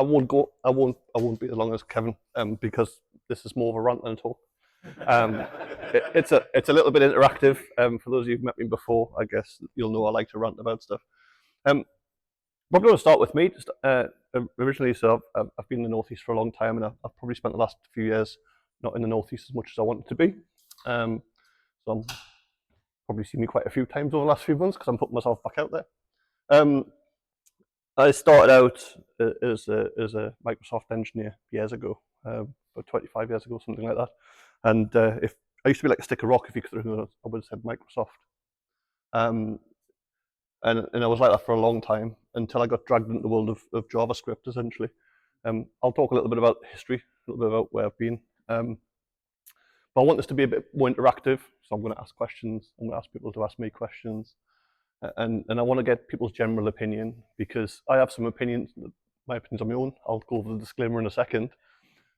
won't be as long as Kevin, because this is more of a rant than a talk. It's a little bit interactive. For those of you who've met me before, I guess you'll know I like to rant about stuff. We're going to start with me. Just, originally, so I've been in the Northeast for a long time, and I've probably spent the last few years not in the Northeast as much as I wanted to be. So I'm probably seen me quite a few times over the last few months because I'm putting myself back out there. I started out as a Microsoft engineer years ago, about 25 years ago, something like that. And if I used to be like a stick of rock, if you could, I would have said Microsoft. And I was like that for a long time until I got dragged into the world of JavaScript, essentially. I'll talk a little bit about history, a little bit about where I've been. But I want this to be a bit more interactive, so I'm going to ask questions. I'm going to ask people to ask me questions. And I want to get people's general opinion, because I have some opinions. My opinions are my own. I'll go over the disclaimer in a second,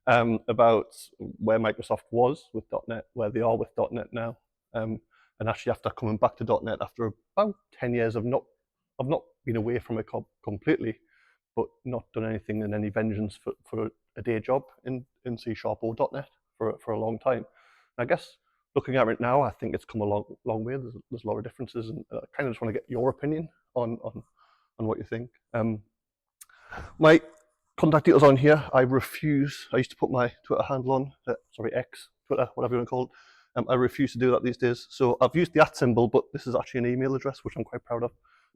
about where Microsoft was with .NET, where they are with .NET now. And actually after coming back to .NET after about 10 years, I've not been away from it completely, but not done anything in any vengeance for a day job in C# or .NET for a long time. And I guess looking at it now, I think it's come a long way. There's a lot of differences, and I kind of just want to get your opinion on what you think. My contact details on here. I used to put my Twitter handle on, X, Twitter, whatever you want to call it. I refuse to do that these days. So I've used the @ symbol, but this is actually an email address, which I'm quite proud of.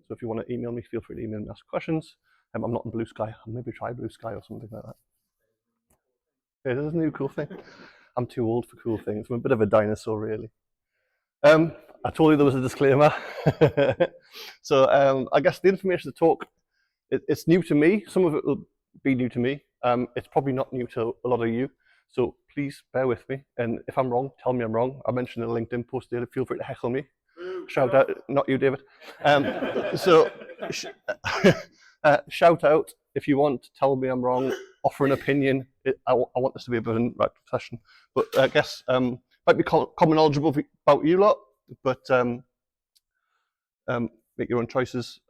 So if you want to email me, feel free to email me, ask questions. I'm not in Blue Sky. I'll maybe try Blue Sky or something like that. Yeah, this is a new cool thing. I'm too old for cool things. I'm a bit of a dinosaur, really. I told you there was a disclaimer. So I guess the information to talk, it's new to me. Some of it will be new to me. It's probably not new to a lot of you. So please bear with me. And if I'm wrong, tell me I'm wrong. I mentioned in a LinkedIn post there, feel free to heckle me. Shout out, not you, David. Shout out if you want, tell me I'm wrong, offer an opinion. I want this to be a bit of an interactive session. But I guess might be common knowledgeable about you lot, but make your own choices.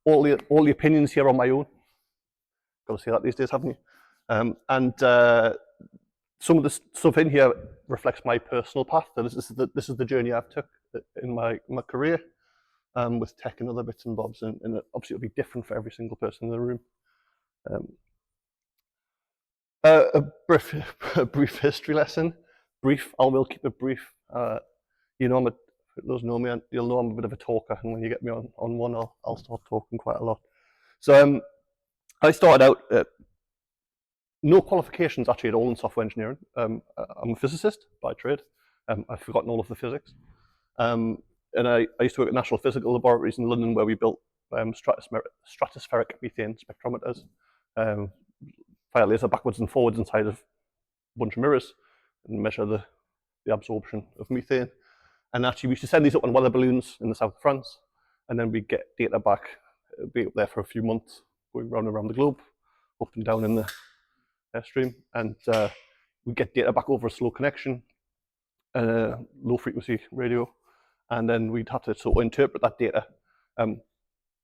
All the opinions here are my own. Got to say that these days, haven't you? And some of the stuff in here reflects my personal path. This is the journey I've took in my career, with tech and other bits and bobs, and obviously it'll be different for every single person in the room. A brief history lesson. Brief. I will keep it brief. You know, those who know me, you'll know I'm a bit of a talker, and when you get me on one, I'll start talking quite a lot. So I started out no qualifications actually at all in software engineering. I'm a physicist by trade. I've forgotten all of the physics. And I used to work at national physical laboratories in London, where we built stratospheric methane spectrometers, fire laser backwards and forwards inside of a bunch of mirrors and measure the absorption of methane. And actually we used to send these up on weather balloons in the south of France, and then we'd get data back, be up there for a few months, going round and around the globe, up and down in the airstream, and we'd get data back over a slow connection, low frequency radio, and then we'd have to sort of interpret that data.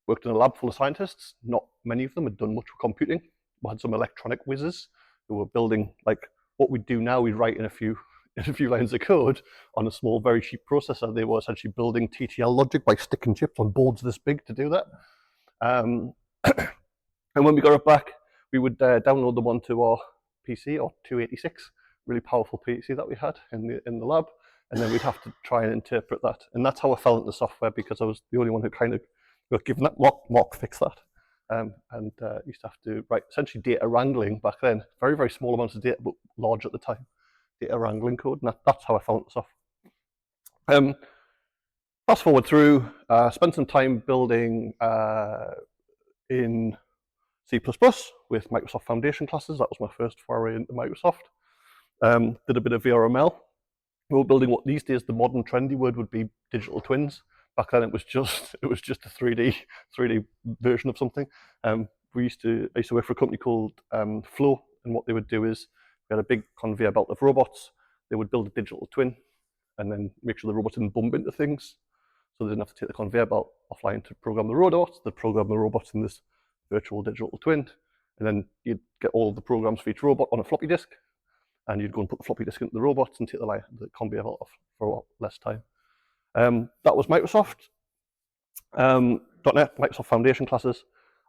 Worked in a lab full of scientists. Not many of them had done much with computing. We had some electronic whizzes who were building, like what we do now, we write in a few lines of code on a small, very cheap processor. They were essentially building TTL logic by sticking chips on boards this big to do that. And when we got it back, we would download them onto our PC, or 286, really powerful PC that we had in the lab, and then we'd have to try and interpret that. And that's how I fell into software, because I was the only one who kind of got given that. Mark fixed that. And used to have to write essentially data wrangling back then. Very, very small amounts of data, but large at the time. Data wrangling code, and that's how I found the software. Fast forward through, spent some time building in C++ with Microsoft Foundation classes. That was my first foray into Microsoft. Did a bit of VRML. We were building what these days the modern trendy word would be digital twins. Back then it was just a 3D version of something. I used to work for a company called Flow, and what they would do is we had a big conveyor belt of robots. They would build a digital twin and then make sure the robot didn't bump into things. So they didn't have to take the conveyor belt offline to program the robots. They'd program the robots in this virtual digital twin, and then you'd get all of the programs for each robot on a floppy disk, and you'd go and put the floppy disk into the robots and take the conveyor belt off for a lot less time. That was Microsoft. .NET, Microsoft Foundation classes.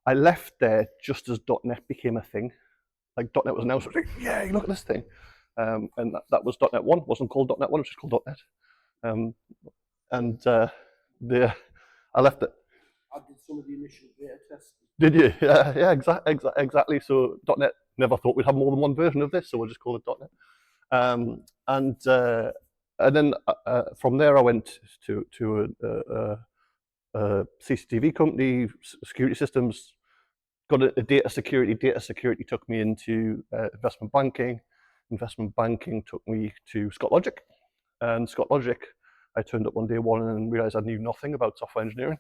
I left there just as .NET became a thing. Like .NET was announced, like, yeah, look at this thing. And that was .NET 1, wasn't called .NET 1, it was just called .NET. I left it. I did some of the initial beta tests. Did you? Yeah, exactly. So .NET never thought we'd have more than one version of this, so we'll just call it .NET. And then from there I went to a CCTV company, security systems, got a data security. Data security took me into investment banking. Investment banking took me to Scott Logic. And Scott Logic, I turned up on day one and realized I knew nothing about software engineering,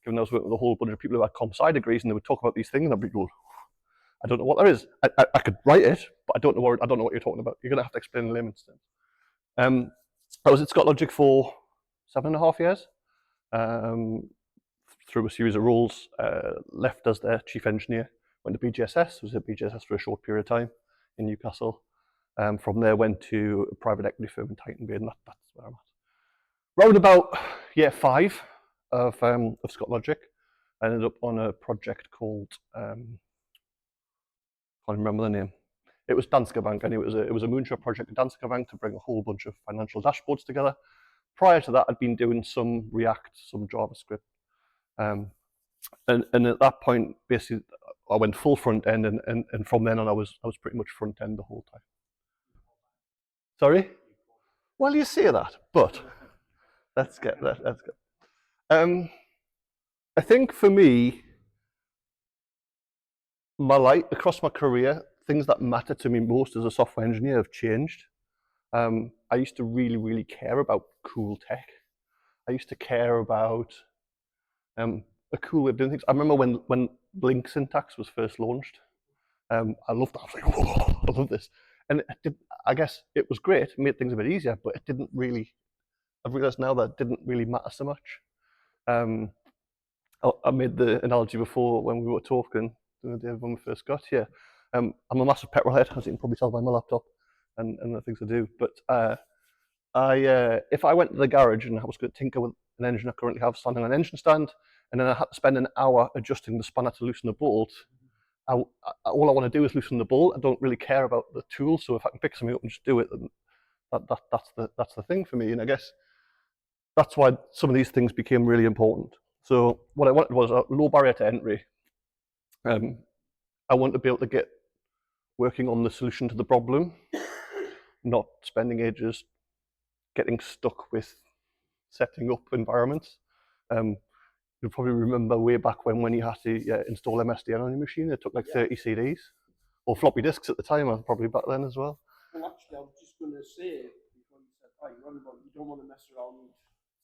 given I was working with a whole bunch of people who had comp sci degrees, and they would talk about these things, and I'd be going, I don't know what there is. I could write it, but I don't know what you're talking about. You're going to have to explain in layman's terms. I was at Scott Logic for 7.5 years. Through a series of roles, left as their chief engineer, went to BGSS, was at BGSS for a short period of time in Newcastle. From there went to a private equity firm in Titan Bay, and that's where I'm at. Round about year 5 of Scott Logic, I ended up on a project called, can't remember the name. It was Danske Bank, and it was a moonshot project at Danske Bank to bring a whole bunch of financial dashboards together. Prior to that, I'd been doing some React, some JavaScript. And at that point, basically, I went full front end, and from then on, I was pretty much front end the whole time. Sorry? Well, you say that, but let's get. I think for me, my life across my career, things that matter to me most as a software engineer have changed. I used to really, really care about cool tech. I used to care about a cool way of doing things. I remember when Blink syntax was first launched. I loved that. I was like, whoa, I love this. And I guess it was great, it made things a bit easier, but it didn't really, I've realized now that it didn't really matter so much. I made the analogy before when we were talking the day when we first got here. I'm a massive petrolhead, as you can probably tell by my laptop and the things I do. But if I went to the garage and I was going to tinker with an engine I currently have standing on an engine stand, and then I had to spend an hour adjusting the spanner to loosen the bolt, all I want to do is loosen the bolt. I don't really care about the tool, so if I can pick something up and just do it, then that's the thing for me. And I guess that's why some of these things became really important. So what I wanted was a low barrier to entry. I want to be able to get working on the solution to the problem, not spending ages getting stuck with setting up environments. You'll probably remember way back when you had to install MSDN on your machine. It took like 30 CDs, or floppy disks at the time, probably back then as well. Well, actually, I was just going to say, before you said, right, you don't want to mess around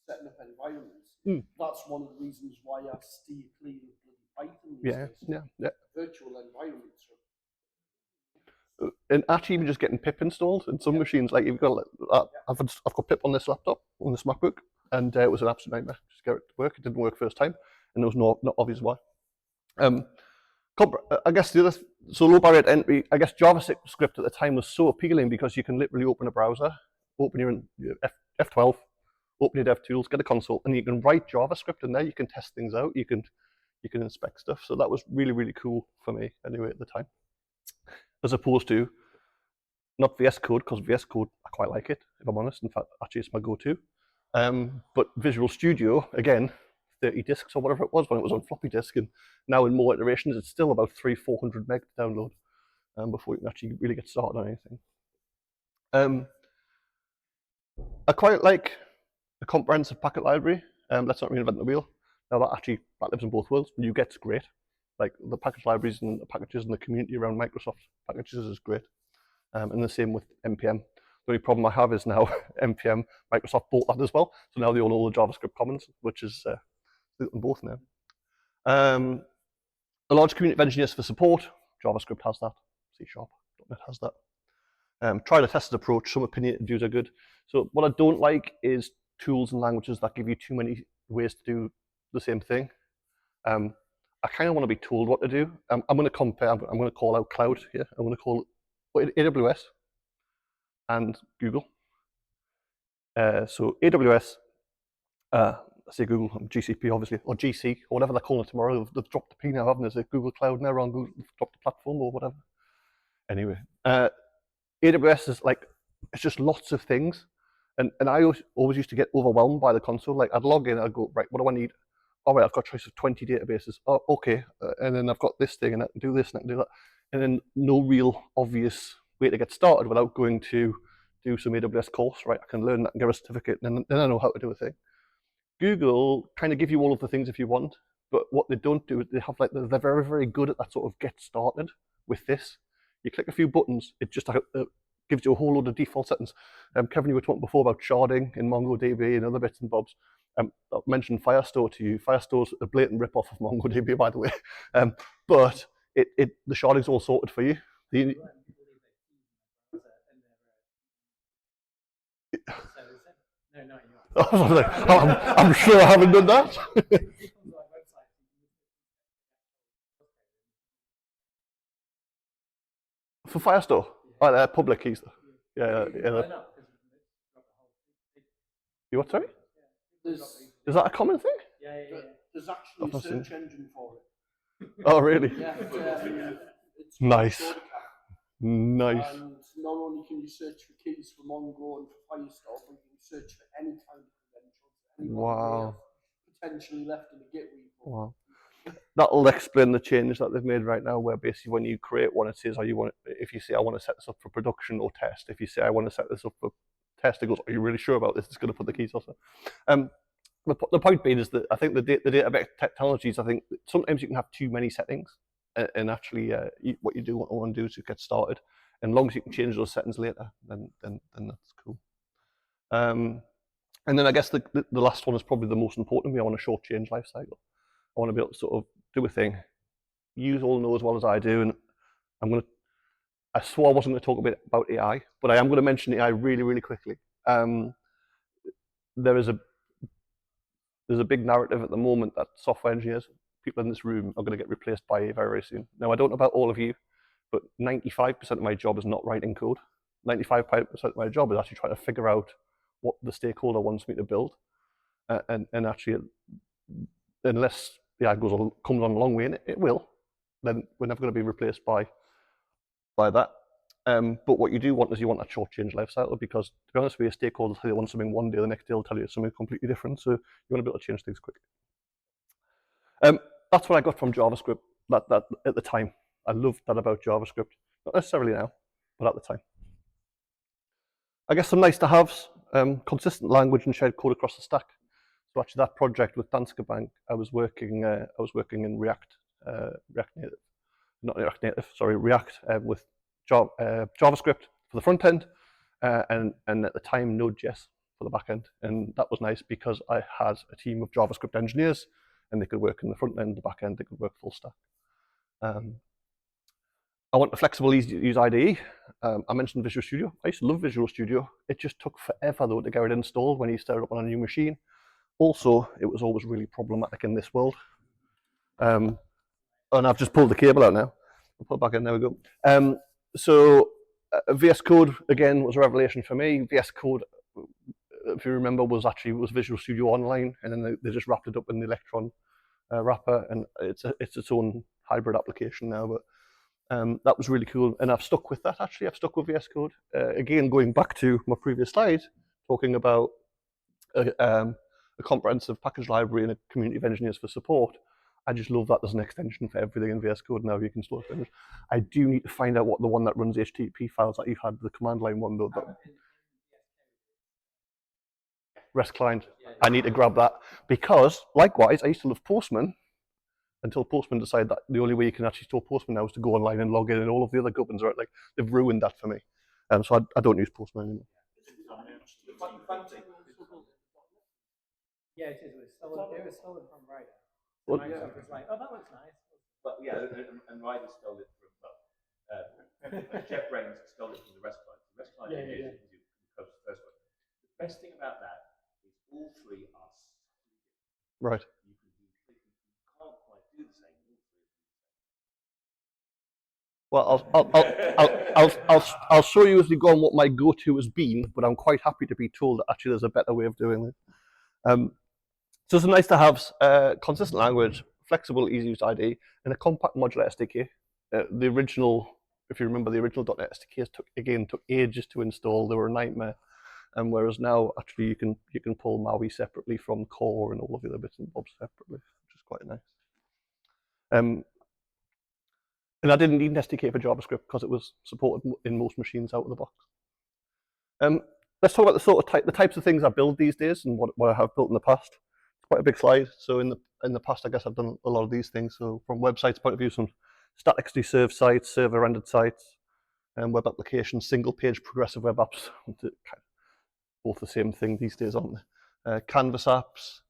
setting up environments. That's one of the reasons why I steer clear of Python these days. Yeah. Virtual environments. And actually, even just getting pip installed in some machines, like you've got, I've got pip on this laptop, on this MacBook, and it was an absolute nightmare just to get it to work. It didn't work first time, and there was not obvious why. I guess so low barrier to entry. I guess JavaScript at the time was so appealing because you can literally open a browser, open your F12, open your DevTools, get a console, and you can write JavaScript in there. You can test things out. You can inspect stuff. So that was really, really cool for me anyway at the time. As opposed to not VS Code, because VS Code, I quite like it, if I'm honest. In fact, actually, it's my go-to. But Visual Studio, again, 30 disks or whatever it was when it was on floppy disk, and now in more iterations, it's still about 300-400 meg to download before you can actually really get started on anything. I quite like a comprehensive packet library. Let's not reinvent the wheel. Now that lives in both worlds. NuGet's great. Like the package libraries and the packages and the community around Microsoft packages is great. And the same with NPM. The only problem I have is now NPM, Microsoft bought that as well. So now they own all the JavaScript commons, which is them both now. A large community of engineers for support. JavaScript has that. C# .NET has that. Try the tested approach. Some opinionated views are good. So what I don't like is tools and languages that give you too many ways to do the same thing. I kind of want to be told what to do. I'm going to compare. I'm going to call out cloud here. I'm going to call AWS and Google. So AWS, I say Google, GCP obviously, or GC, or whatever they're calling it tomorrow. They've dropped the P now, haven't they? Is it Google Cloud now on Google? They've dropped the platform or whatever. Anyway, AWS is like, it's just lots of things. And I always used to get overwhelmed by the console. Like I'd log in, I'd go, right, what do I need? All right, I've got a choice of 20 databases. Oh, okay. And then I've got this thing and I can do this and I can do that. And then no real obvious way to get started without going to do some AWS course, right? I can learn that and get a certificate and then I know how to do a thing. Google kind of give you all of the things if you want, but what they don't do is they have like, they're very, very good at that sort of get started with this. You click a few buttons, it just gives you a whole load of default settings. Kevin, you were talking before about sharding in MongoDB and other bits and bobs. I mentioned Firestore to you. Firestore's a blatant rip-off of MongoDB, by the way. But the sharding's all sorted for you. I'm sure I haven't done that. For Firestore? Oh, they're public keys though. Yeah. You what, sorry? Is that a common thing? There's actually a search engine for it. Oh, really? Yeah. It's nice. Nice. And not only can you search for keys for Mongo and for Firestore, but you can search for any kind of credentials. Wow. Potentially left in a Git repo. Wow. That'll explain the change that they've made right now, where basically when you create one, it says, "Oh, you want?" If you say, "I want to set this up for production or test," if you say, "I want to set this up for test," it goes, "Are you really sure about this?" It's going to put the keys also. The point being is that I think the database technologies, I think sometimes you can have too many settings, and actually what you do want to do is to get started. And as long as you can change those settings later, then that's cool. And then I guess the last one is probably the most important. I want a short change life cycle. I want to be able to sort of do a thing, use all know as well as I do, and I swore I wasn't going to talk a bit about AI, but I am going to mention AI really, really quickly. There's a big narrative at the moment that software engineers, people in this room, are going to get replaced by AI very, very soon. Now, I don't know about all of you, but 95% of my job is not writing code. 95% of my job is actually trying to figure out what the stakeholder wants me to build. And actually, unless the AI comes on a long way, and it will, then we're never going to be replaced by that. But what you do want is you want that short change life cycle, because to be honest with you, stakeholders tell you they want something one day, the next day they'll tell you something completely different. So you want to be able to change things quick. That's what I got from JavaScript that at the time. I loved that about JavaScript. Not necessarily now, but at the time. I guess some nice to haves, consistent language and shared code across the stack. So actually that project with Danske Bank, I was working in React Native, not React Native, sorry, React with JavaScript for the front end, and at the time Node.js for the back end. And that was nice because I had a team of JavaScript engineers, and they could work in the front end, the back end, they could work full stack. I want a flexible, easy to use IDE. I mentioned Visual Studio. I used to love Visual Studio. It just took forever though to get it installed when you started up on a new machine. Also, it was always really problematic in this world. And I've just pulled the cable out now. I'll put it back in, there we go. So VS Code, again, was a revelation for me. VS Code, if you remember, was Visual Studio Online, and then they just wrapped it up in the Electron wrapper, and it's its own hybrid application now. But that was really cool, and I've stuck with that, actually. I've stuck with VS Code. Again, going back to my previous slide, talking about a comprehensive package library and a community of engineers for support. I just love that there's an extension for everything in VS Code now. You can store things. I do need to find out what the one that runs HTTP files that you had, the command line one though. REST client. I need to grab that, because likewise, I used to love Postman until Postman decided that the only way you can actually store Postman now is to go online and log in, and all of the other gubbins are like, they've ruined that for me. So I don't use Postman anymore. Yeah, it is. It was stolen from Ryder. So Microsoft was like, oh, that looks nice. But yeah, and Ryder stole it from, Jeff Brains stole it from the REST client. The REST client is the first one. The best thing about that is all three are right. You can't quite do the same. Well, I'll show you as we go on what my go-to has been, but I'm quite happy to be told that actually there's a better way of doing it. So it's nice to have consistent language, flexible, easy-use IDE, and a compact modular SDK. The original, if you remember, the original .NET SDKs took ages to install. They were a nightmare. And whereas now, actually, you can pull MAUI separately from core and all of the other bits and bobs separately, which is quite nice. And I didn't need an SDK for JavaScript because it was supported in most machines out of the box. Let's talk about the types of things I build these days and what I have built in the past. It's quite a big slide. So in the past, I guess I've done a lot of these things. So from websites point of view, some statically served sites, server rendered sites, and web applications, single page progressive web apps. Both the same thing these days, aren't they? Canvas apps,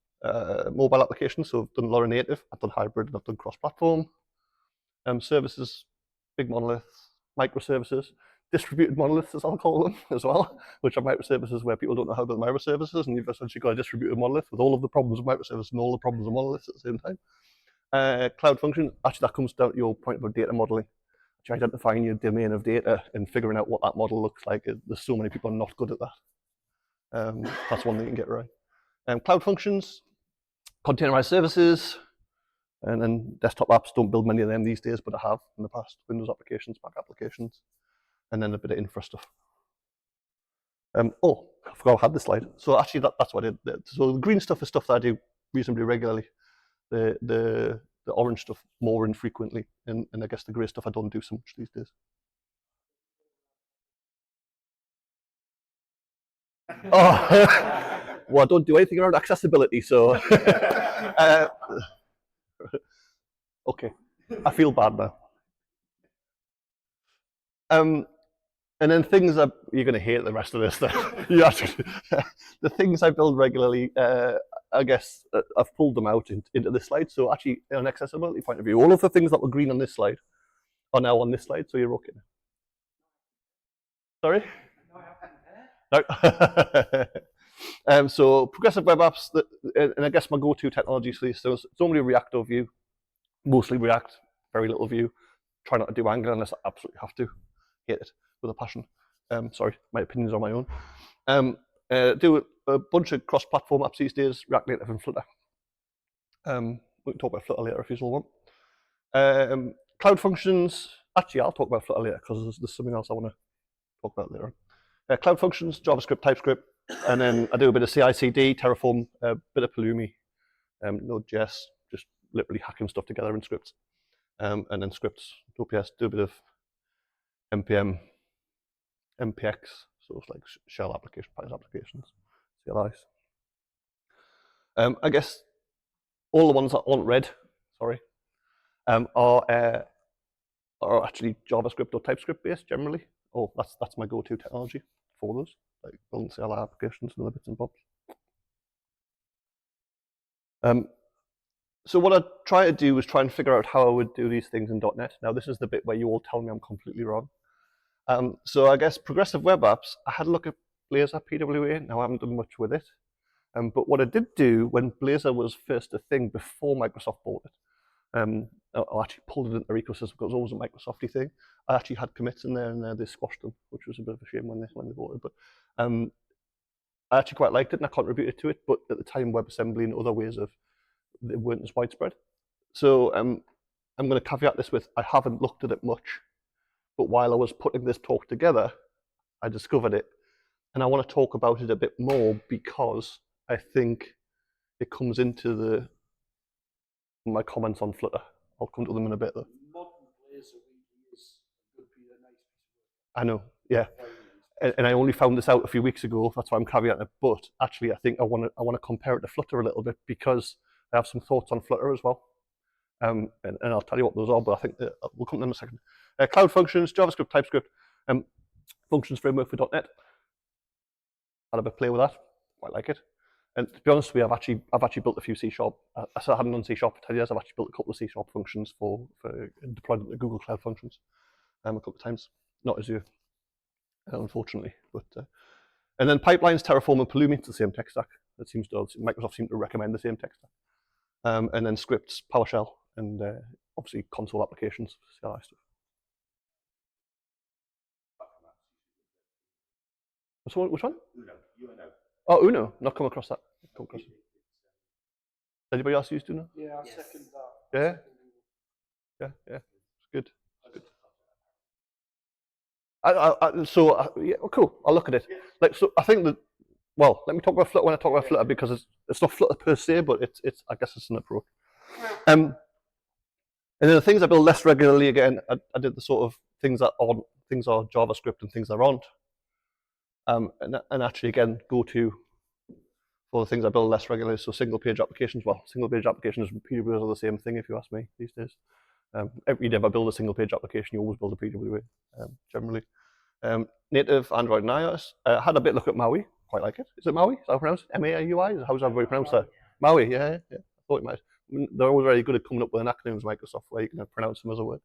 mobile applications. So I've done a lot of native. I've done hybrid, and I've done cross-platform. Services, big monoliths, microservices, distributed monoliths, as I'll call them, as well, which are microservices where people don't know how to build microservices, and you've essentially got a distributed monolith with all of the problems of microservices and all the problems of monoliths at the same time. Cloud function, actually that comes down to your point about data modeling, identifying your domain of data and figuring out what that model looks like. There's so many people not good at that. That's one thing you can get right. Cloud functions, containerized services, and then desktop apps. Don't build many of them these days, but I have in the past. Windows applications, Mac applications, and then a bit of infra stuff. Oh, I forgot I had this slide. So actually, that's what I did. So the green stuff is stuff that I do reasonably regularly. The orange stuff more infrequently, and I guess the grey stuff I don't do so much these days. Oh, well, I don't do anything around accessibility, so okay, I feel bad now. And then things that you're going to hate the rest of this. The things I build regularly, I guess I've pulled them out into this slide. So actually, on an accessibility point of view, all of the things that were green on this slide are now on this slide. So you're okay. Sorry? No. So progressive web apps, and I guess my go-to technology for these. So it's normally React or Vue, mostly React, very little Vue. Try not to do Angular unless I absolutely have to. Hate it with a passion. Sorry, my opinions are my own. Do a bunch of cross-platform apps these days, React Native and Flutter. We can talk about Flutter later if you all want. Cloud functions, actually I'll talk about Flutter later because there's something else I want to talk about later on. Cloud functions, JavaScript, TypeScript, and then I do a bit of CI/CD, Terraform, a bit of Pulumi, Node.js, just literally hacking stuff together in scripts. And then scripts, OPS, do a bit of NPM, MPX, so it's like shell application, Python applications, CLIs. I guess all the ones that aren't red, sorry, are actually JavaScript or TypeScript based generally. Oh, that's my go-to technology for those, like building CLI applications and other bits and bobs. So what I try to do is try and figure out how I would do these things in .NET. Now this is the bit where you all tell me I'm completely wrong. So I guess progressive web apps, I had a look at Blazor PWA. Now I haven't done much with it. But what I did do when Blazor was first a thing before Microsoft bought it, I actually pulled it into their ecosystem because it was always a Microsofty thing. I actually had commits in there and they squashed them, which was a bit of a shame when they bought it. But I actually quite liked it and I contributed to it. But at the time, WebAssembly and other ways of they weren't as widespread. So I'm going to caveat this with I haven't looked at it much. But while I was putting this talk together, I discovered it. And I want to talk about it a bit more because I think it comes into my comments on Flutter. I'll come to them in a bit though. I know, yeah. And I only found this out a few weeks ago. That's why I'm caveating it. But actually, I think I want to compare it to Flutter a little bit because I have some thoughts on Flutter as well. And I'll tell you what those are, but I think we'll come to them in a second. Cloud functions, JavaScript, TypeScript, functions framework for .NET. Had a bit of play with that. Quite like it. And to be honest with you, I've actually built a few C#. I hadn't done C# for 10 years. I've actually built a couple of C# functions for deployed into Google Cloud Functions a couple of times. Not Azure, unfortunately. But and then pipelines, Terraform, and Pulumi. It's the same tech stack. Microsoft seems to recommend the same tech stack. And then scripts, PowerShell, and obviously console applications, CLI stuff. So which one? Uno, UNO. Oh, Uno. Not come across that. Come across it. Anybody else used Uno? Yeah, I Yes. second that. Yeah. Yeah. It's good. Yeah, well, cool. I'll look at it. Like, so I think that. Well, let me talk about Flutter when I talk about Flutter because it's not Flutter per se, but it's I guess it's an approach. And then the things I build less regularly again, I did the sort of things are JavaScript and things that aren't. And actually again go to for the things I build less regularly. So single page applications. Well, single page applications and PWAs are the same thing if you ask me these days. Every time I build a single page application, you always build a PWA generally. Native Android and iOS. Had a bit look at Maui. Quite like it. Is it Maui? Is that how I pronounce it? MAUI? How's everybody pronounce that? Maui. Yeah. I thought it might. I mean, they're always very good at coming up with an acronyms, Microsoft, where you can pronounce them as a word.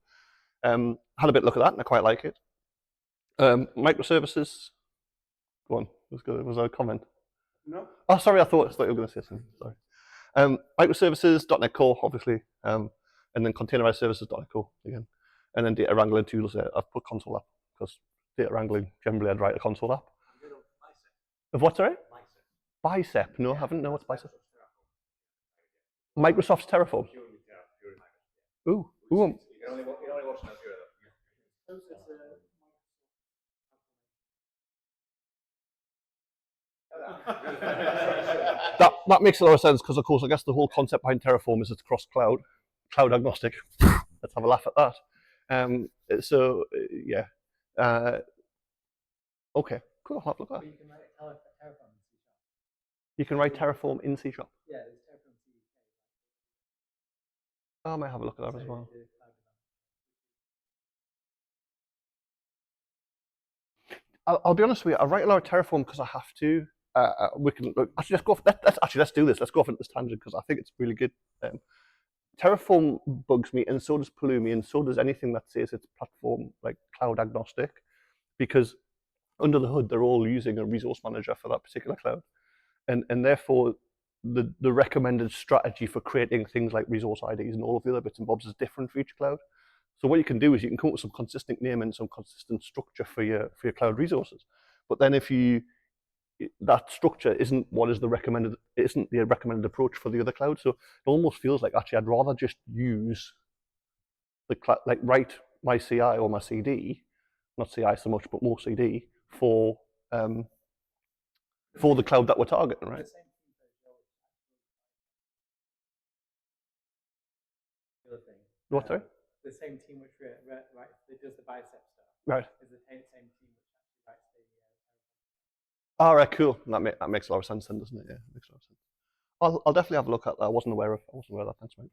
Had a bit look at that, and I quite like it. Microservices. Go on. Was there a comment? No. Oh, sorry. I thought you were going to say something. Sorry. Microservices, dotNET Core, obviously, and then containerized services, dotNet Core again, and then data wrangling tools. I've put console app because data wrangling generally I'd write a console app. Of what, sorry? Bicep. No, I haven't. No, what's Bicep? Microsoft's Terraform. Ooh. That makes a lot of sense because, of course, I guess the whole concept behind Terraform is it's cross-cloud, cloud agnostic. Let's have a laugh at that. Yeah. Okay, cool. I'll have a look at that. You can write Terraform in C#. Yeah, there's Terraform CDK. I might have a look at that as well. I'll be honest with you. I write a lot of Terraform because I have to. We can actually let's do this. Let's go off into this tangent because I think it's really good. Terraform bugs me, and so does Pulumi, and so does anything that says it's platform like cloud agnostic, because under the hood they're all using a resource manager for that particular cloud, and therefore the recommended strategy for creating things like resource IDs and all of the other bits and bobs is different for each cloud. So what you can do is you can come up with some consistent name and some consistent structure for your cloud resources. But then if that structure isn't the recommended approach for the other cloud. So it almost feels like actually I'd rather just use write my CI or my CD, not CI so much, but more CD for the cloud that we're targeting, right? What, sorry? The same team which does the bicep stuff. Right. Is the same team which actually writes the. All right, cool. That makes a lot of sense then, doesn't it? Yeah, it makes a lot of sense. I'll definitely have a look at that. I wasn't aware of that. Thanks, mate.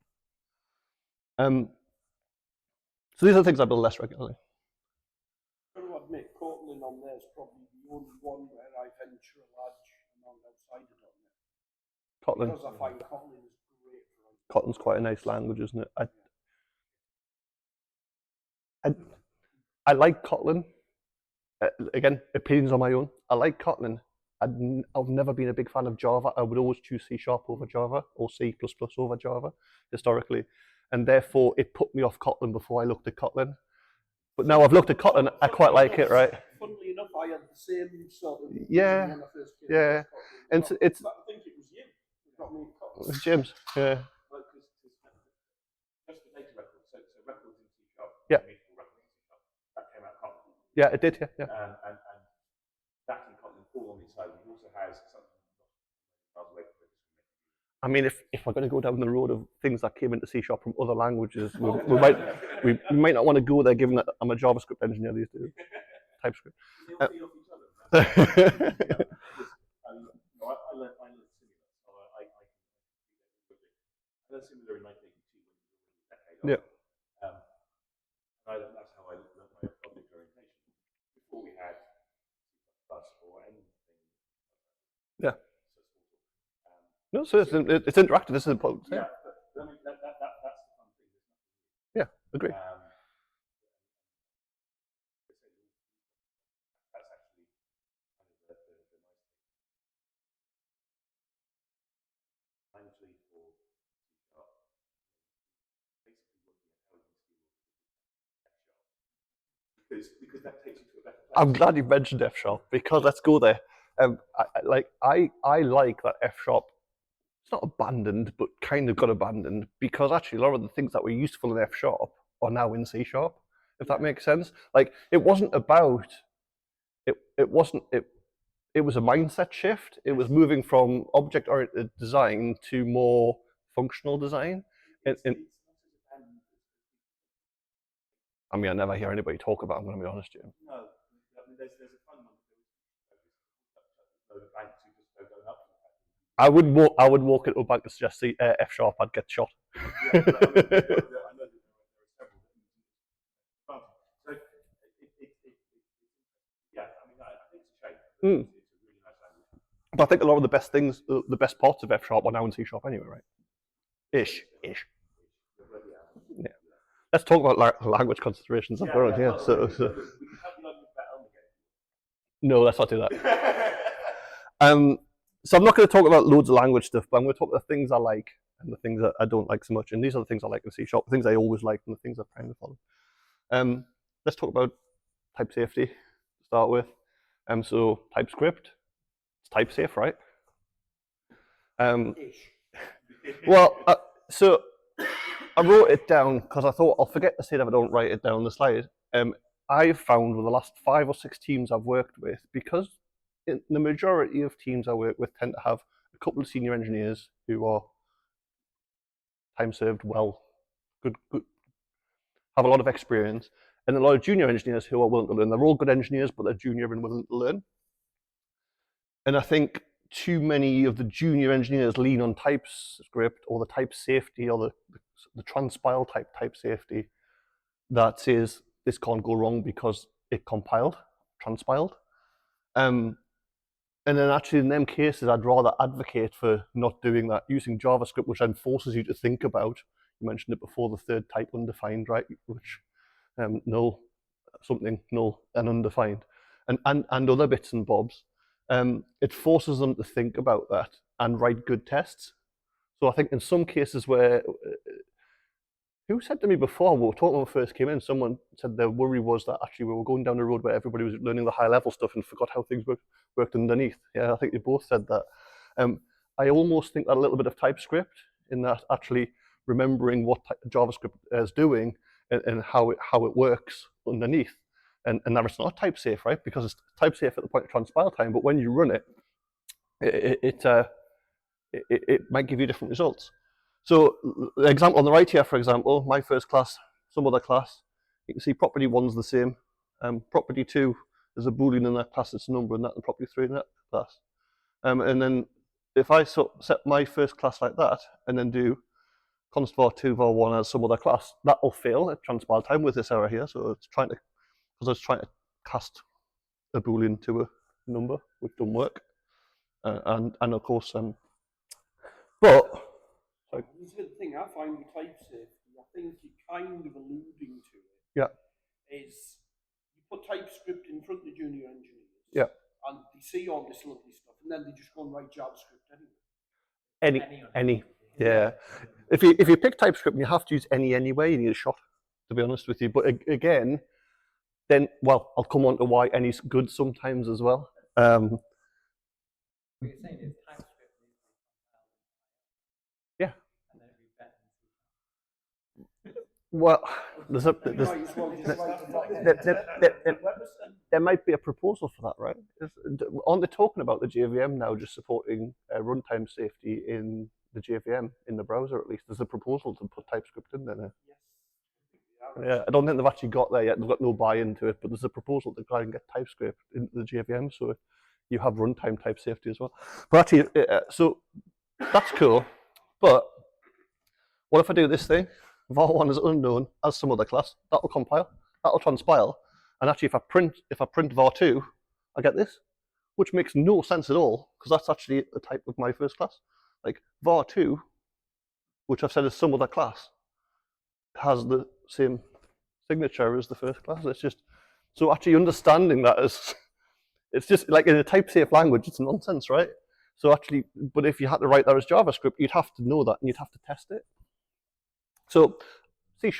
So these are the things I build less regularly. I've got to admit, Kotlin on there is probably the only one where I venture a large amount outside of .NET. Kotlin. Because I find Kotlin is great for it. Kotlin's quite a nice language, isn't it? I like Kotlin. Again, opinions on my own. I like Kotlin. I've never been a big fan of Java. I would always choose C# over Java or C++ over Java historically, and therefore it put me off Kotlin before I looked at Kotlin. But now I've looked at Kotlin, I quite like it, right? Funnily enough, I had the same sort of yeah, when I first came yeah. And it's. I think it was you who got me Kotlin. It was James. Yeah. Well, just the data records, so records in C#. Yeah. That came out Kotlin. Yeah, it did. Yeah. And that in Kotlin all on its own. It also has something. I mean, if we're going to go down the road of things that came into C# from other languages, we might not want to go there, given that I'm a JavaScript engineer these days. TypeScript. I learned similar in 1982 when it was a decade old. That's how I learned my object orientation before we had C++ or anything. Yeah. No, so it's interactive. This is important. Yeah, but I mean, that's the fun thing. Yeah, agree. That's actually kind of the nice thing. I'm actually for basically working at how you can because that takes you to a better place. I'm glad you mentioned F sharp, because let's go there. I like that F sharp. It's not abandoned, but kind of got abandoned, because actually a lot of the things that were useful in F sharp are now in C sharp. If that makes sense. Like it wasn't about it. It was a mindset shift. It was moving from object-oriented design to more functional design. I mean, I never hear anybody talk about it, I'm going to be honest with you. No, I mean, there's a fun one. Banks who just don't go up. I would walk into a bank to suggest F sharp, I'd get shot. Yeah, but I know that there are several. So yeah, I mean, I think it's a shame. It's a really nice language. But I think a lot of the best things, the best parts of F sharp are now in C sharp anyway, right? Ish. Yeah. Let's talk about language considerations. I've got on here. No, let's not do that. So I'm not going to talk about loads of language stuff, but I'm going to talk about the things I like and the things that I don't like so much. And these are the things I like in C sharp, the things I always liked, and the things I've kind of followed. Let's talk about type safety to start with. So TypeScript, it's type safe, right? Well, so I wrote it down because I thought I'll forget to say that if I don't write it down on the slide. I've found with the last 5 or 6 teams I've worked with, because in the majority of teams I work with tend to have a couple of senior engineers who are time served well, good, have a lot of experience, and a lot of junior engineers who are willing to learn. They're all good engineers, but they're junior and willing to learn. And I think too many of the junior engineers lean on TypeScript or the type safety or the transpile type safety that says this can't go wrong because it transpiled. And then actually in them cases, I'd rather advocate for not doing that, using JavaScript, which then forces you to think about, you mentioned it before, the third type undefined, right? Which null, something null and undefined, and other bits and bobs. It forces them to think about that and write good tests. So I think in some cases where, who said to me before, we were talking when we first came in, someone said their worry was that actually we were going down the road where everybody was learning the high level stuff and forgot how things worked underneath. Yeah, I think you both said that. I almost think that a little bit of TypeScript, in that actually remembering what JavaScript is doing and how it works underneath. And that it's not type safe, right? Because it's type safe at the point of transpile time, but when you run it, it might give you different results. So the example on the right here, for example, my first class, some other class, you can see property 1's the same. Property 2, there's a boolean in that class, it's a number in that, and property 3 in that class. And then if I set my first class like that, and then do const var2 var1 as some other class, that will fail at transpile time with this error here. So it's trying to, because I was trying to cast a boolean to a number, which doesn't work. And of course, but sorry. This is the thing I find with type safety. I think you're kind of alluding to it. Yeah. Is you put TypeScript in front of the junior engineers. Yeah. And they see all this lovely stuff, and then they just go and write JavaScript anyway. Any. Yeah. If you pick TypeScript and you have to use any anyway, you need a shot, to be honest with you. But again, then, well, I'll come on to why any's good sometimes as well. What you're saying is TypeScript needs to be compiled. Yeah. And then it'd be better. Well, there might be a proposal for that, right? Aren't they talking about the JVM now just supporting runtime safety in the JVM, in the browser at least? There's a proposal to put TypeScript in there now. Yes. Yeah, I don't think they've actually got there yet. They've got no buy-in to it, but there's a proposal to try and get TypeScript into the JVM, so you have runtime type safety as well. But actually, so that's cool. But what if I do this thing? var1 is unknown as some other class. That'll compile. That'll transpile. And actually, if I print var2, I get this, which makes no sense at all, because that's actually the type of my first class. Like var2, which I've said is some other class, has the same signature as the first class. It's just, so actually understanding that is, it's just like in a type safe language, it's nonsense, right? So actually, but if you had to write that as JavaScript, you'd have to know that and you'd have to test it. So C#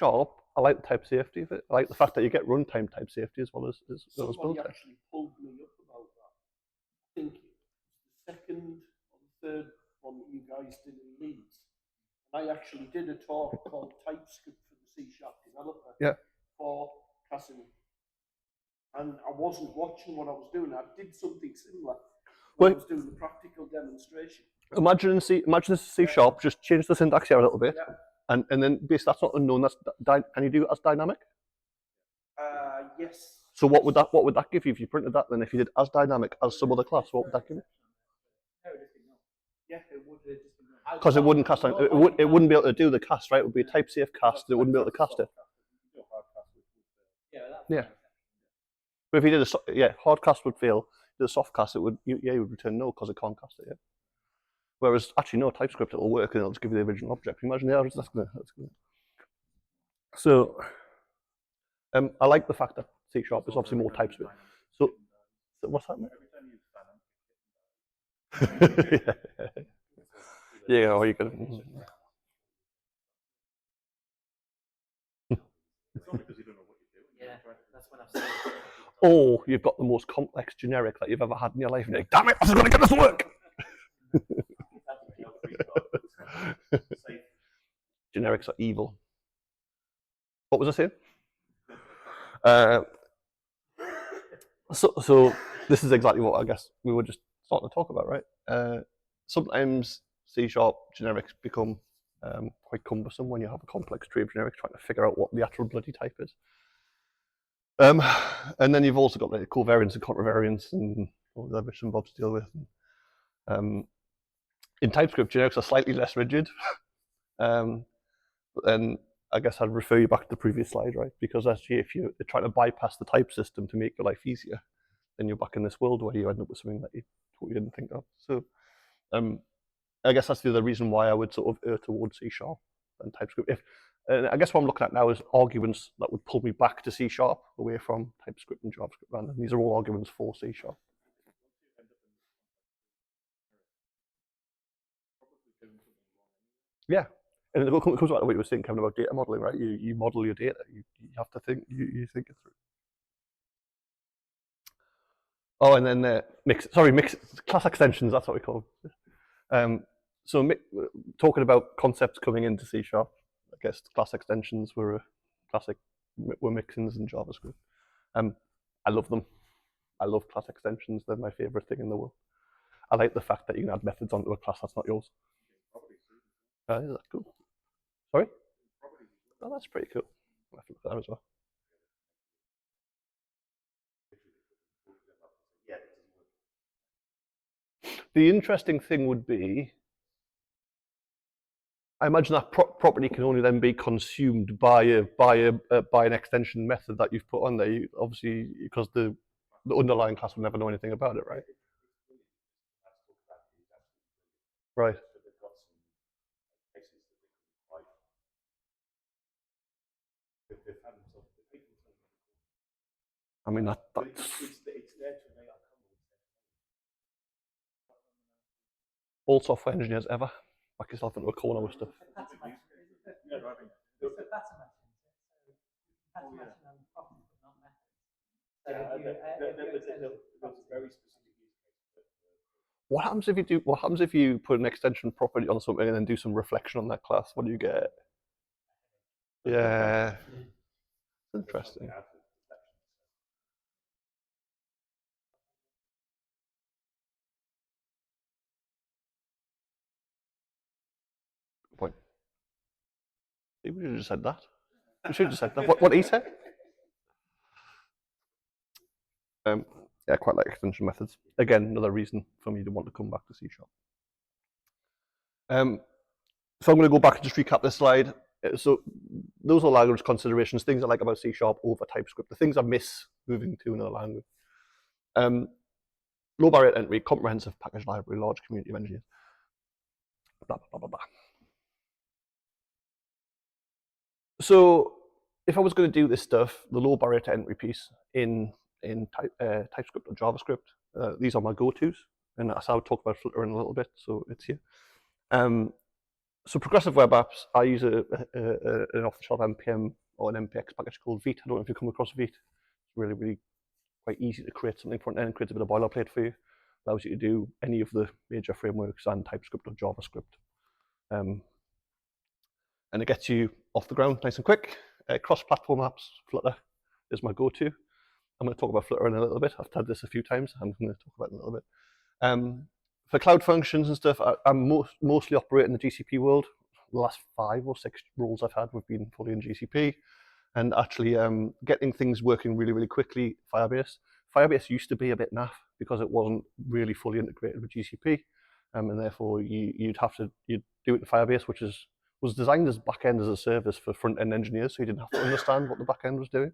I like the type safety of it. I like the fact that you get runtime type safety as well as build Somebody type. actually pulled me up about that. I think it was the second or the third one that you guys did in Leeds. And I actually did a talk called TypeScript for the C# developer for Cassini. And I wasn't watching what I was doing. I did something similar when I was doing the practical demonstration. Imagine this C#, just change the syntax here a little bit, and then basically that's not unknown. Can you do it as dynamic? Yes. So what would that give you if you printed that? Then if you did as dynamic as some other class, what would that give you? Yeah, it would. Because it wouldn't cast. It wouldn't be able to do the cast, right? It would be a type safe cast. It wouldn't be able to cast it. Yeah. But if you did hard cast would fail. Did a soft cast, it would you would return no because it can't cast it. Yeah. Whereas actually no TypeScript, it'll work and it'll just give you the original object. Imagine that's gonna. So I like the fact that C# is obviously more TypeScript. So what's that? Yeah, or you can. Or you've got the most complex generic that you've ever had in your life, and you're like, damn it, I'm going to get this to work. Generics are evil. What was I saying? So this is exactly what I guess we were just starting to talk about, right? Sometimes C# generics become quite cumbersome when you have a complex tree of generics trying to figure out what the actual bloody type is. And then you've also got the covariance and contravariance and all the other bits and bobs to deal with. In TypeScript, generics are slightly less rigid. But then I guess I'd refer you back to the previous slide, right? Because actually, if you're trying to bypass the type system to make your life easier, then you're back in this world where you end up with something that you didn't think of. So I guess that's the other reason why I would sort of err towards C# and TypeScript. And I guess what I'm looking at now is arguments that would pull me back to C# away from TypeScript and JavaScript. And these are all arguments for C#. Yeah. And it comes back to what you were saying, Kevin, about data modeling, right? You model your data. You have to think. You think it through. Oh, and then mix class extensions. That's what we call them. So talking about concepts coming into C#, I guess class extensions were a classic. Were mixins in JavaScript. I love them. I love class extensions. They're my favorite thing in the world. I like the fact that you can add methods onto a class that's not yours. Is that cool? Sorry? Oh, that's pretty cool. I'll have to look at that as well. The interesting thing would be, I imagine that property can only then be consumed by an extension method that you've put on there. Obviously, because the underlying class will never know anything about it, right? Right. I mean, that's all software engineers ever. Back yourself into a corner with stuff. What happens if you do? What happens if you put an extension property on something and then do some reflection on that class? What do you get? Yeah, interesting. Good point. We should have just said that. We should have just said that. What he said. Yeah, quite like extension methods. Again, another reason for me to want to come back to C#. So I'm going to go back and just recap this slide. So those are language considerations, things I like about C# over TypeScript, the things I miss moving to another language. Low barrier to entry, comprehensive package library, large community of engineers. Blah, blah, blah, blah. So if I was going to do this stuff, the low barrier to entry piece in TypeScript or JavaScript, these are my go-tos, and that's how I talk about Flutter in a little bit. So it's here. So progressive web apps, I use an off-the-shelf npm or an NPX package called Vite. I don't know if you've come across Vite. It's really, really quite easy to create something front end, creates a bit of boilerplate for you. Allows you to do any of the major frameworks and TypeScript or JavaScript. And it gets you off the ground nice and quick. Cross-platform apps, Flutter is my go-to. I'm going to talk about Flutter in a little bit. I've had this a few times. I'm going to talk about it in a little bit. For cloud functions and stuff, I'm mostly operating in the GCP world. The last 5 or 6 roles I've had have been fully in GCP. And actually getting things working really, really quickly, Firebase. Firebase used to be a bit naff because it wasn't really fully integrated with GCP. And therefore you'd do it in Firebase, which was designed as back-end as a service for front-end engineers, so you didn't have to understand what the back-end was doing.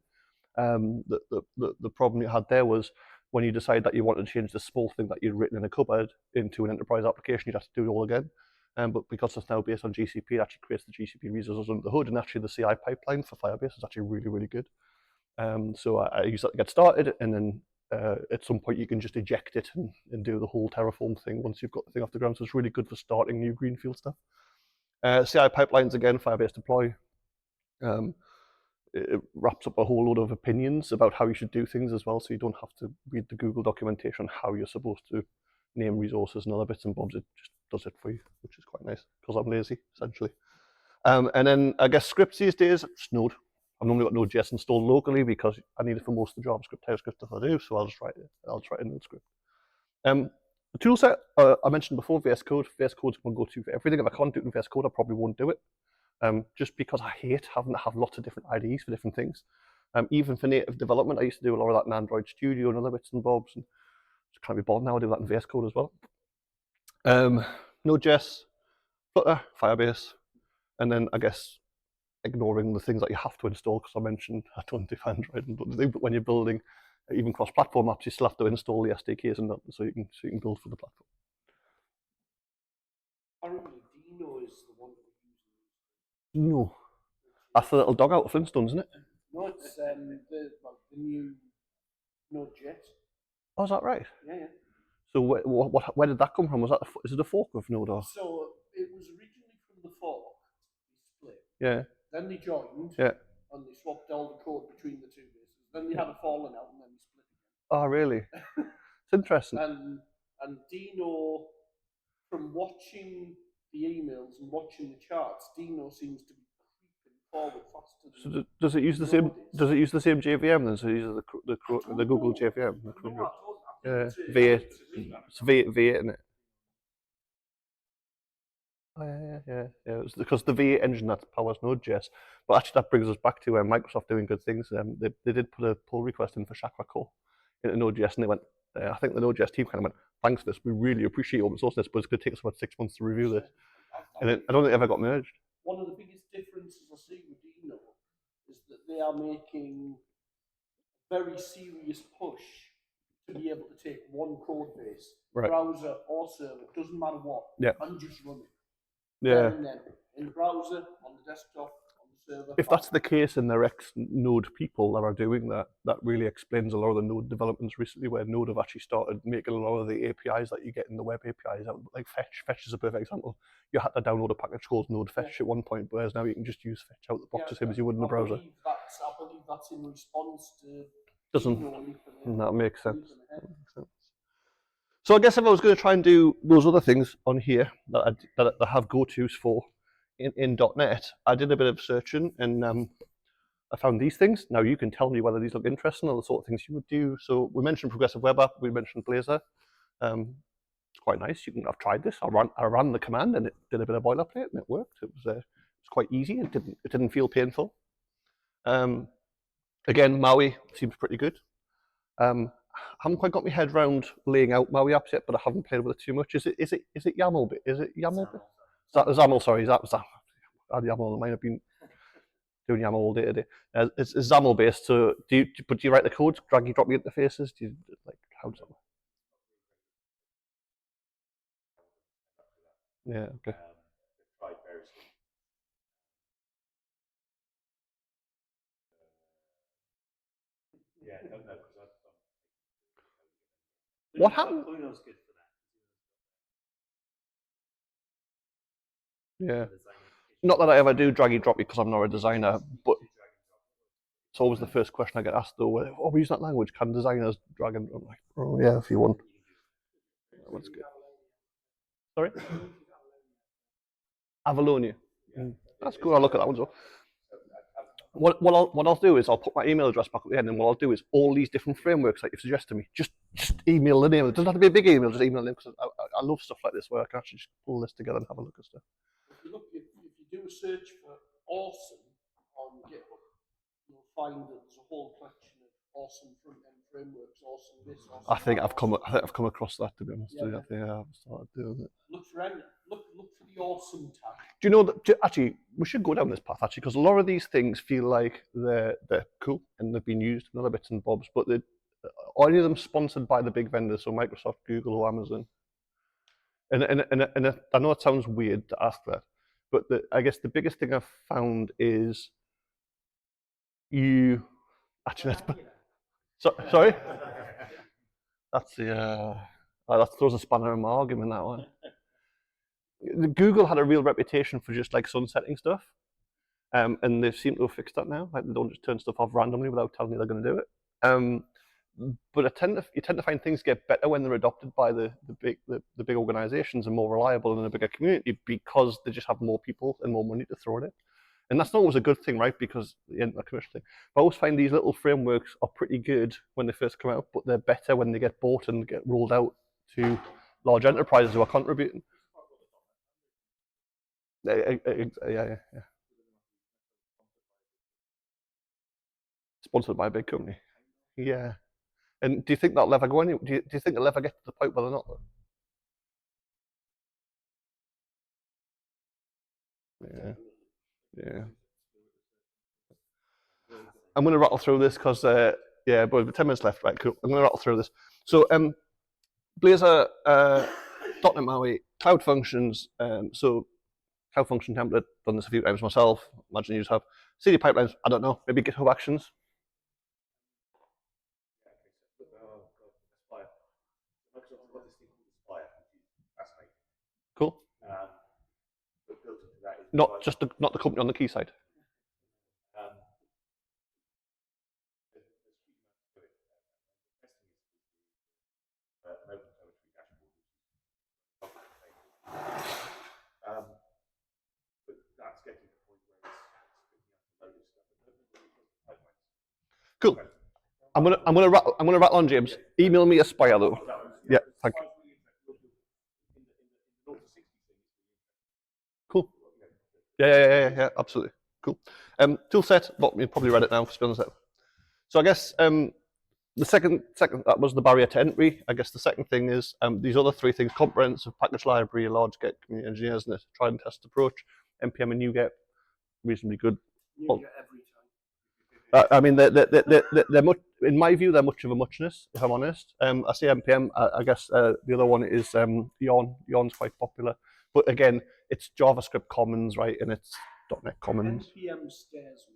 The problem you had there was when you decided that you wanted to change the small thing that you'd written in a cupboard into an enterprise application, you'd have to do it all again. But because it's now based on GCP, it actually creates the GCP resources under the hood, and actually the CI pipeline for Firebase is actually really, really good. So I use that to get started, and then at some point you can just eject it and do the whole Terraform thing once you've got the thing off the ground. So it's really good for starting new greenfield stuff. CI pipelines, again, Firebase deploy. It wraps up a whole load of opinions about how you should do things as well, so you don't have to read the Google documentation on how you're supposed to name resources and other bits and bobs. It just does it for you, which is quite nice, because I'm lazy, essentially. And then I guess scripts these days, it's Node. I've normally got Node.js installed locally because I need it for most of the JavaScript, TypeScript stuff I do, so I'll just write it. I'll try it in Node script. The toolset I mentioned before, VS Code. VS Code's one go-to for everything. If I can't do it in VS Code, I probably won't do it. Just because I hate having to have lots of different IDEs for different things. Even for native development, I used to do a lot of that in Android Studio and other bits and bobs, and just can't be bothered now. I do that in VS Code as well. Node.js, Flutter, Firebase, and then I guess ignoring the things that you have to install, because I mentioned I don't do Android, but when you're building even cross-platform apps, you still have to install the SDKs and that, so you can build for the platform. Apparently, Dino is the one that we're using. No, that's the little dog out of Flintstones, isn't it? No, it's the new Node.js. Oh, is that right? Yeah. So where did that come from? Was that is it a fork of Node? Or? So it was originally from the fork. They split. Yeah. Then they joined. Yeah. And they swapped all the code between the two bases. Then they had a falling out, and then they split again. Oh, really? It's interesting. And Dino, from watching the emails and watching the charts, Dino seems to be creeping forward faster. So does it use the same? Does it use the same JVM then? So it uses the Google JVM. Yeah, V8. It's V8, isn't it? Oh, yeah. It's because the V8 engine that powers Node.js. But actually, that brings us back to Microsoft doing good things. They did put a pull request in for Chakra Core into Node.js, and they went. I think the Node.js team kind of went, "Thanks for this. We really appreciate open source this, but it's going to take us about 6 months to review this." And I don't think it ever got merged. One of the biggest differences I see with Dino is that they are making a very serious push to be able to take one code base, browser or server, doesn't matter what, and just run it. Yeah. And then in the browser, on the desktop, on the server. If that's the case and they're ex-Node people that are doing that, that really explains a lot of the Node developments recently, where Node have actually started making a lot of the APIs that you get in the web APIs, like Fetch. Fetch is a perfect example. You had to download a package called Node Fetch at one point, whereas now you can just use Fetch out the box the same as you would in the browser. I believe that's in response to that makes sense. So I guess if I was going to try and do those other things on here that I have go-tos for in .NET, I did a bit of searching and I found these things. Now you can tell me whether these look interesting or the sort of things you would do. So we mentioned Progressive Web App, we mentioned Blazor. It's quite nice. I've tried this. I ran the command and it did a bit of boilerplate and it worked. It was quite easy. It didn't feel painful. Again, Maui seems pretty good. I haven't quite got my head around laying out Maui apps yet, but I haven't played with it too much. Is it YAML bit? Is it YAML bit? XAML, sorry. I had YAML. I might have been doing YAML all day today. It's XAML based. So do you write the code, drag and drop the interfaces? Do you how does that work? Yeah. Okay. What happened? Yeah. Not that I ever do drag and drop because I'm not a designer, but It's always the first question I get asked though. Oh, we use that language. Can designers drag and? I'm like, oh yeah, if you want. That's good. Sorry. Avalonia. That's cool. I'll look at that one as well. What I'll do is I'll put my email address back at the end, and what I'll do is all these different frameworks that you've suggested to me, just email the name. It doesn't have to be a big email, just email the name, because I love stuff like this where I can actually just pull this together and have a look at stuff. If you do a search for awesome on GitHub, you'll find that there's a whole collection of awesome front-end frameworks, awesome this, awesome I think that, I've come across that, to be honest. Yeah. I've started doing it. Look for the awesome tab. Do you know that actually we should go down this path actually, because a lot of these things feel like they're cool and they've been used in other bits and bobs, but are any of them sponsored by the big vendors, so Microsoft, Google, or Amazon? And I know it sounds weird to ask that, but I guess the biggest thing I've found is you actually. Sorry. That's that throws a spanner in my argument, that one. Google had a real reputation for just like sunsetting stuff, and they seem to have fixed that now. Like they don't just turn stuff off randomly without telling you they're going to do it. But you tend to find things get better when they're adopted by the big organisations and more reliable in a bigger community, because they just have more people and more money to throw at it. And that's not always a good thing, right? Because the commercial thing. But I always find these little frameworks are pretty good when they first come out, but they're better when they get bought and get rolled out to large enterprises who are contributing. Yeah. Sponsored by a big company. Yeah. And do you think that'll ever go anywhere? Do you think it'll ever get to the point where they're not? Yeah. I'm going to rattle through this because, but 10 minutes left, right? Cool. I'm going to rattle through this. So, Blazor, dotNET MAUI, Cloud Functions. So, Cloud Function template, done this a few times myself. Imagine you just have CD pipelines. I don't know. Maybe GitHub Actions. Cool. Not the company on the key side. Cool. I'm gonna rattle on, James. Email me a spire though. Yeah, thank you. Cool. Yeah, absolutely. Cool. Tool set, but you probably read it now, to be honest. So I guess the second that was the barrier to entry. I guess the second thing is these other three things: comprehensive package library, large get community engineers, and a tried and test approach. NPM and NuGet, reasonably good. NuGet every time. I mean, they're much, in my view, they're much of a muchness, if I'm honest. I say NPM. I guess the other one is Yarn. Yarn's quite popular, but again, it's JavaScript Commons, right? And it's .NET Commons. NPM scares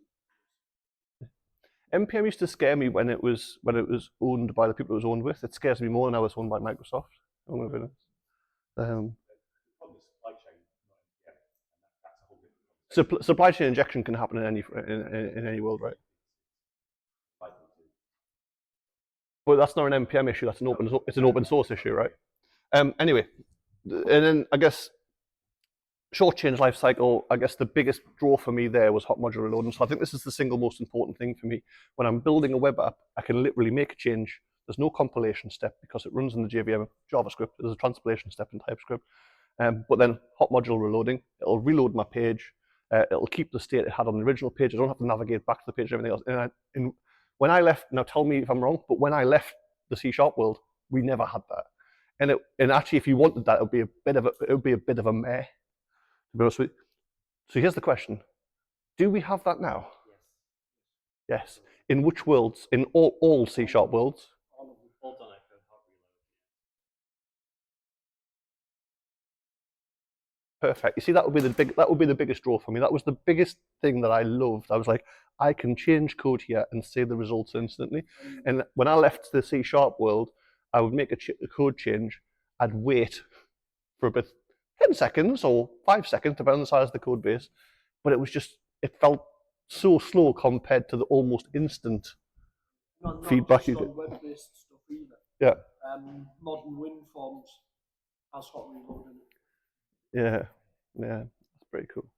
me. NPM used to scare me when it was owned by the people it was owned with. It scares me more than I was owned by Microsoft. Oh my goodness. Supply chain injection can happen in any world, right? But that's not an NPM issue. That's an open source issue, right? Anyway, and then I guess short change lifecycle. I guess the biggest draw for me there was hot module reloading. So I think this is the single most important thing for me. When I'm building a web app, I can literally make a change. There's no compilation step because it runs in the JVM JavaScript. There's a translation step in TypeScript. But then hot module reloading, it'll reload my page. It'll keep the state it had on the original page. I don't have to navigate back to the page and everything else. And when I left, now tell me if I'm wrong, but when I left the C# world, we never had that. And actually, if you wanted that, it would be a bit of a meh, to be honest with you. So here's the question: do we have that now? Yes. In which worlds? In all C# worlds? All done after hot reload. Perfect. You see, that would be the biggest draw for me. That was the biggest thing that I loved. I was like, I can change code here and see the results instantly. And when I left the C# world, I would make a code change. I'd wait for a bit, 10 seconds or 5 seconds, depending on the size of the code base. But it felt so slow compared to the almost instant Not feedback just you on get. web-based stuff either. Yeah, Modern WinForms has hot reloading. yeah, yeah. That's pretty cool.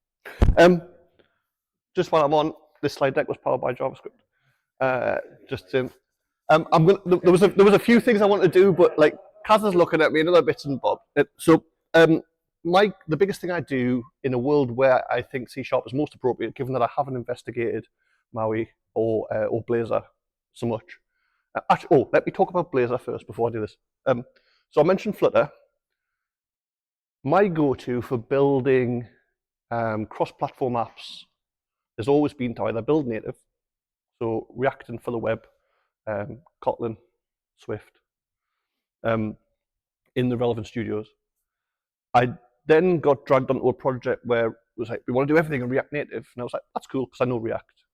Just while I'm on, this slide deck was powered by JavaScript. Just I'm gonna, there was a few things I wanted to do, but like Kaz is looking at me, another bits and bob. So the biggest thing I do in a world where I think C# is most appropriate, given that I haven't investigated Maui or Blazor so much. Actually, let me talk about Blazor first before I do this. So I mentioned Flutter. My go-to for building cross-platform apps has always been to either build native, so React and for the web, Kotlin, Swift, in the relevant studios. I then got dragged onto a project where it was like, we want to do everything in React Native. And I was like, that's cool, because I know React.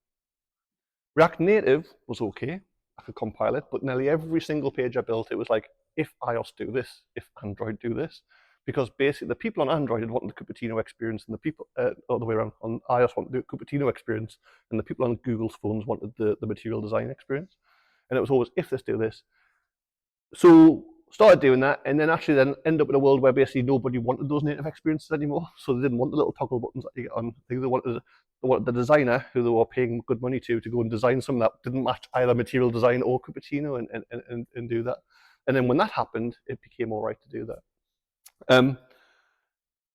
React Native was okay. I could compile it, but nearly every single page I built, it was like, if iOS do this, if Android do this. Because basically the people on Android had wanted the Cupertino experience, and the people, all the way around, on iOS wanted the Cupertino experience, and the people on Google's phones wanted the material design experience. And it was always, if this, do this. So started doing that, and then actually then end up in a world where basically nobody wanted those native experiences anymore. So they didn't want the little toggle buttons that you get on. They wanted the designer who they were paying good money to go and design something that didn't match either material design or Cupertino and do that. And then when that happened, it became all right to do that.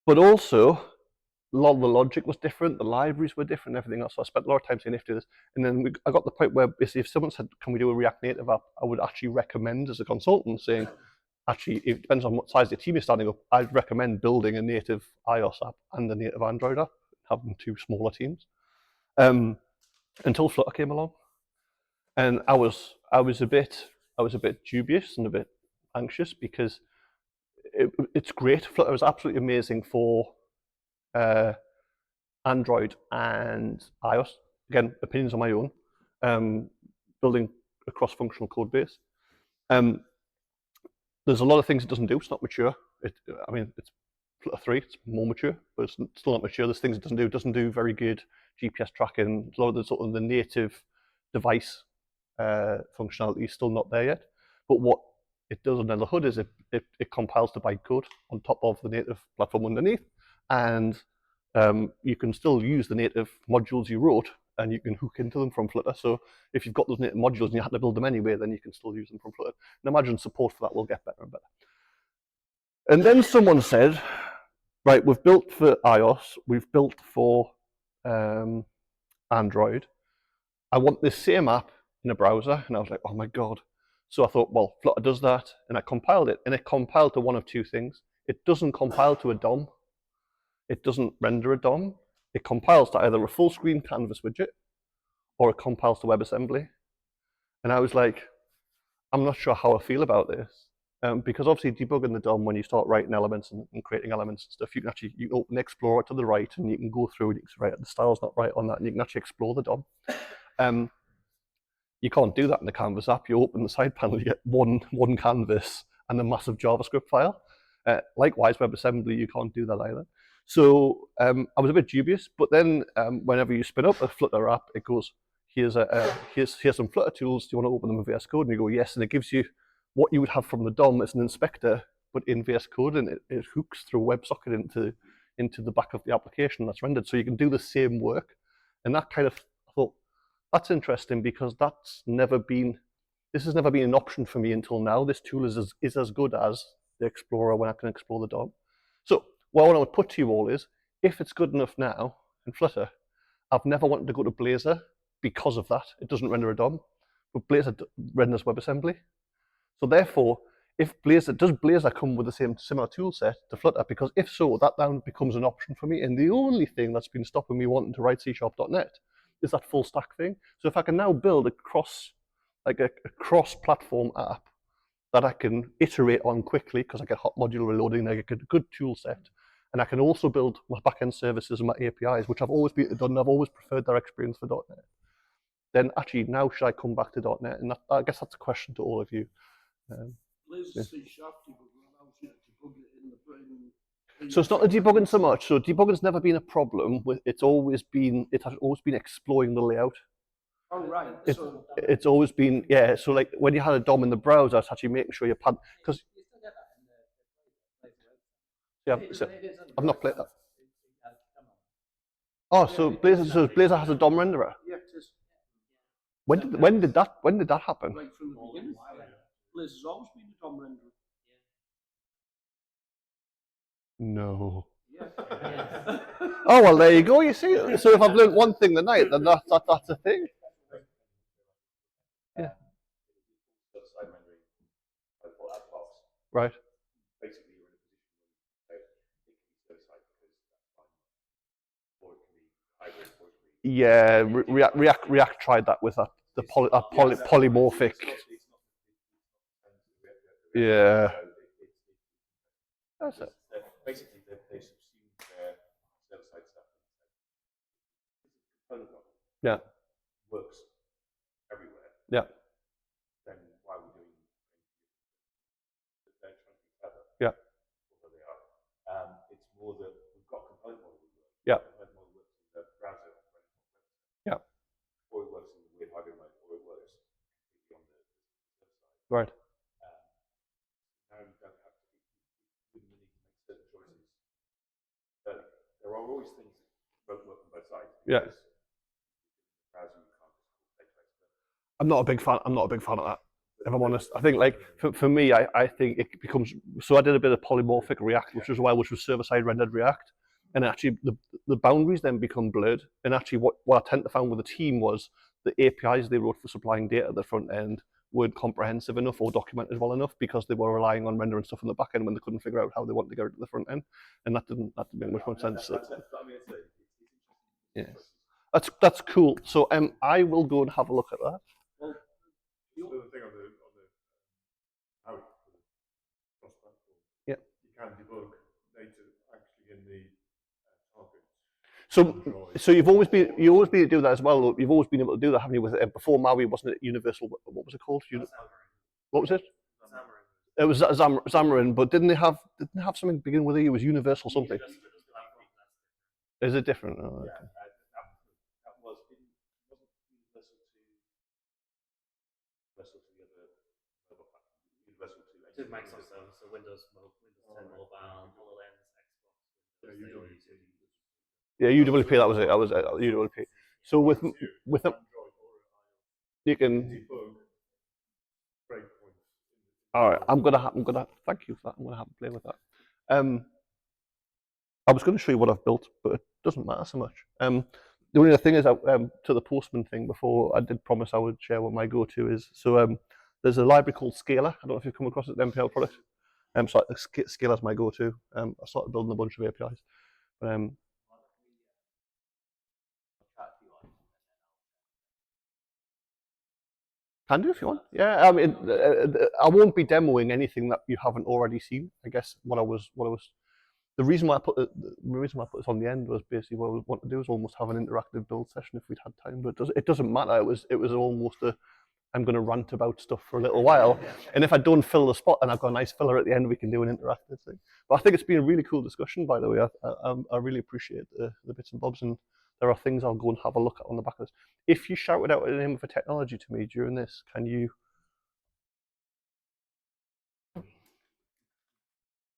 But also, a lot of the logic was different, the libraries were different, everything else. So I spent a lot of time saying, if do this. And then I got to the point where basically if someone said, can we do a React Native app, I would actually recommend as a consultant saying, actually, it depends on what size the team is standing up. I'd recommend building a native iOS app and a native Android app, having two smaller teams. Until Flutter came along. And I was a bit dubious and a bit anxious because it's great. Flutter is absolutely amazing for Android and iOS. Again, opinions on my own. Building a cross-functional code base. There's a lot of things it doesn't do. It's not mature. It's Flutter 3. It's more mature, but it's still not mature. There's things it doesn't do. It doesn't do very good GPS tracking. A lot of the sort of the native device functionality is still not there yet. But what it does under the hood is it compiles to bytecode on top of the native platform underneath, and you can still use the native modules you wrote, and you can hook into them from Flutter. So if you've got those native modules and you had to build them anyway, then you can still use them from Flutter. And imagine support for that will get better and better. And then someone said, right, we've built for iOS, we've built for Android. I want this same app in a browser. And I was like, oh my God. So I thought, well, Flutter does that. And I compiled it. And it compiled to one of two things. It doesn't compile to a DOM. It doesn't render a DOM. It compiles to either a full screen canvas widget or it compiles to WebAssembly. And I was like, I'm not sure how I feel about this. Because obviously debugging the DOM, when you start writing elements and creating elements and stuff, you can open the Explorer to the right and you can go through and you can say, right, the style's not right on that, and you can actually explore the DOM. You can't do that in the Canvas app. You open the side panel, you get one canvas and a massive JavaScript file. Likewise, WebAssembly, you can't do that either. So I was a bit dubious, but then whenever you spin up a Flutter app, it goes, here's some Flutter tools. Do you want to open them in VS Code? And you go, yes, and it gives you what you would have from the DOM as an inspector, but in VS Code, and it hooks through WebSocket into the back of the application that's rendered. So you can do the same work. And that kind of, I thought, that's interesting because this has never been an option for me until now. This tool is as good as the Explorer when I can explore the DOM. So what I want to put to you all is, if it's good enough now in Flutter, I've never wanted to go to Blazor because of that. It doesn't render a DOM, but Blazor renders WebAssembly. So therefore, does Blazor come with the similar tool set to Flutter? Because if so, that then becomes an option for me. And the only thing that's been stopping me wanting to write C#.NET is that full stack thing. So if I can now build a cross-platform app that I can iterate on quickly because I get hot module reloading, I get a good tool set, and I can also build my backend services and my APIs, which I've always done. I've always preferred that experience for .NET. Then actually, now should I come back to .NET? And I guess that's a question to all of you. Blazor C# debugger allows you to debug it in So it's not the debugging so much. So debugging's never been a problem. It has always been exploring the layout. Oh, right. It's always been, yeah. So like when you had a DOM in the browser, it's actually making sure your pad, because You still get that in the yeah, it isn't. I've not played that. Come on. Oh, so Blazor has a DOM renderer. Yeah, it is. When did that happen? Right from the beginning. Blazor's always been a DOM renderer. No. Yeah. Oh well, there you go. You see, so if I've learned one thing tonight, then that's a thing. Yeah. Server-side rendering for out box. Right. Basically, you're in a position where it can be server-side because that's fine, or it can be hybrid, or it can be. Yeah, React tried that with the polymorphic. Yeah. That's it. Basically, they subsumed their server-side stuff. Component model. Yeah. Works everywhere. Yeah. Then why are we doing things they're trying to be clever? Yeah. Although they are. It's more that we've got component model that works. Yeah. Component model works in the browser. Yeah. Or it works in the weird hybrid mode, or it works on the server side. Right. Now you don't have to you need to make certain choices. There are always things that won't work on both sides. Yeah. Browser, you can't just database. I'm not a big fan of that. If I'm honest, I think like for me, I think it becomes. So I did a bit of polymorphic React, which was server-side rendered React, and actually the boundaries then become blurred. And actually, what I tend to find with the team was the APIs they wrote for supplying data at the front end weren't comprehensive enough or documented well enough because they were relying on rendering stuff in the back end when they couldn't figure out how they wanted to get it to the front end, and that didn't make much more sense. Yeah, that's cool. So I will go and have a look at that. Well, the other thing on the how cross-platform. Yeah. You can debug native actually in the target. So you've always been able to do that as well. You've always been able to do that, haven't you? With before Maui, wasn't it Universal? What was it called? What was it? Xamarin. It was Xamarin, but didn't they have something beginning with E? It was Universal something. Is it different? Oh, okay. That wasn't universal to the other mobile platform. Universal to Microsoft Service, so Windows 10 Mobile, HoloLens, Xbox. Yeah, UWP. That was it. That was it. UWP. So with them, you can. Debug breakpoints. All right, I'm gonna thank you for that. I'm gonna have a play with that. I was going to show you what I've built, but it doesn't matter so much. The only other thing is that, to the Postman thing before, I did promise I would share what my go-to is. So there's a library called Scalar. I don't know if you've come across it, the MPL product. So Scalar's my go-to. I started building a bunch of APIs. Can do if you want. Yeah, I mean, I won't be demoing anything that you haven't already seen. I guess the reason why I put this on the end was basically what I want to do is almost have an interactive build session if we'd had time. But it doesn't matter. It was almost I'm going to rant about stuff for a little while, and if I don't fill the spot and I've got a nice filler at the end, we can do an interactive thing. But I think it's been a really cool discussion, by the way. I really appreciate the bits and bobs, and there are things I'll go and have a look at on the back of this. If you shouted out a name of a technology to me during this, can you?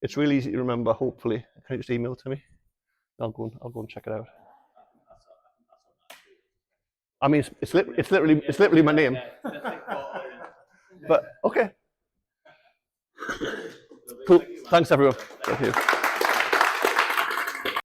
It's really easy to remember. Hopefully, can you just email it to me? I'll go and check it out. I mean, it's literally my name. But okay. Cool. Thanks everyone. Thank you.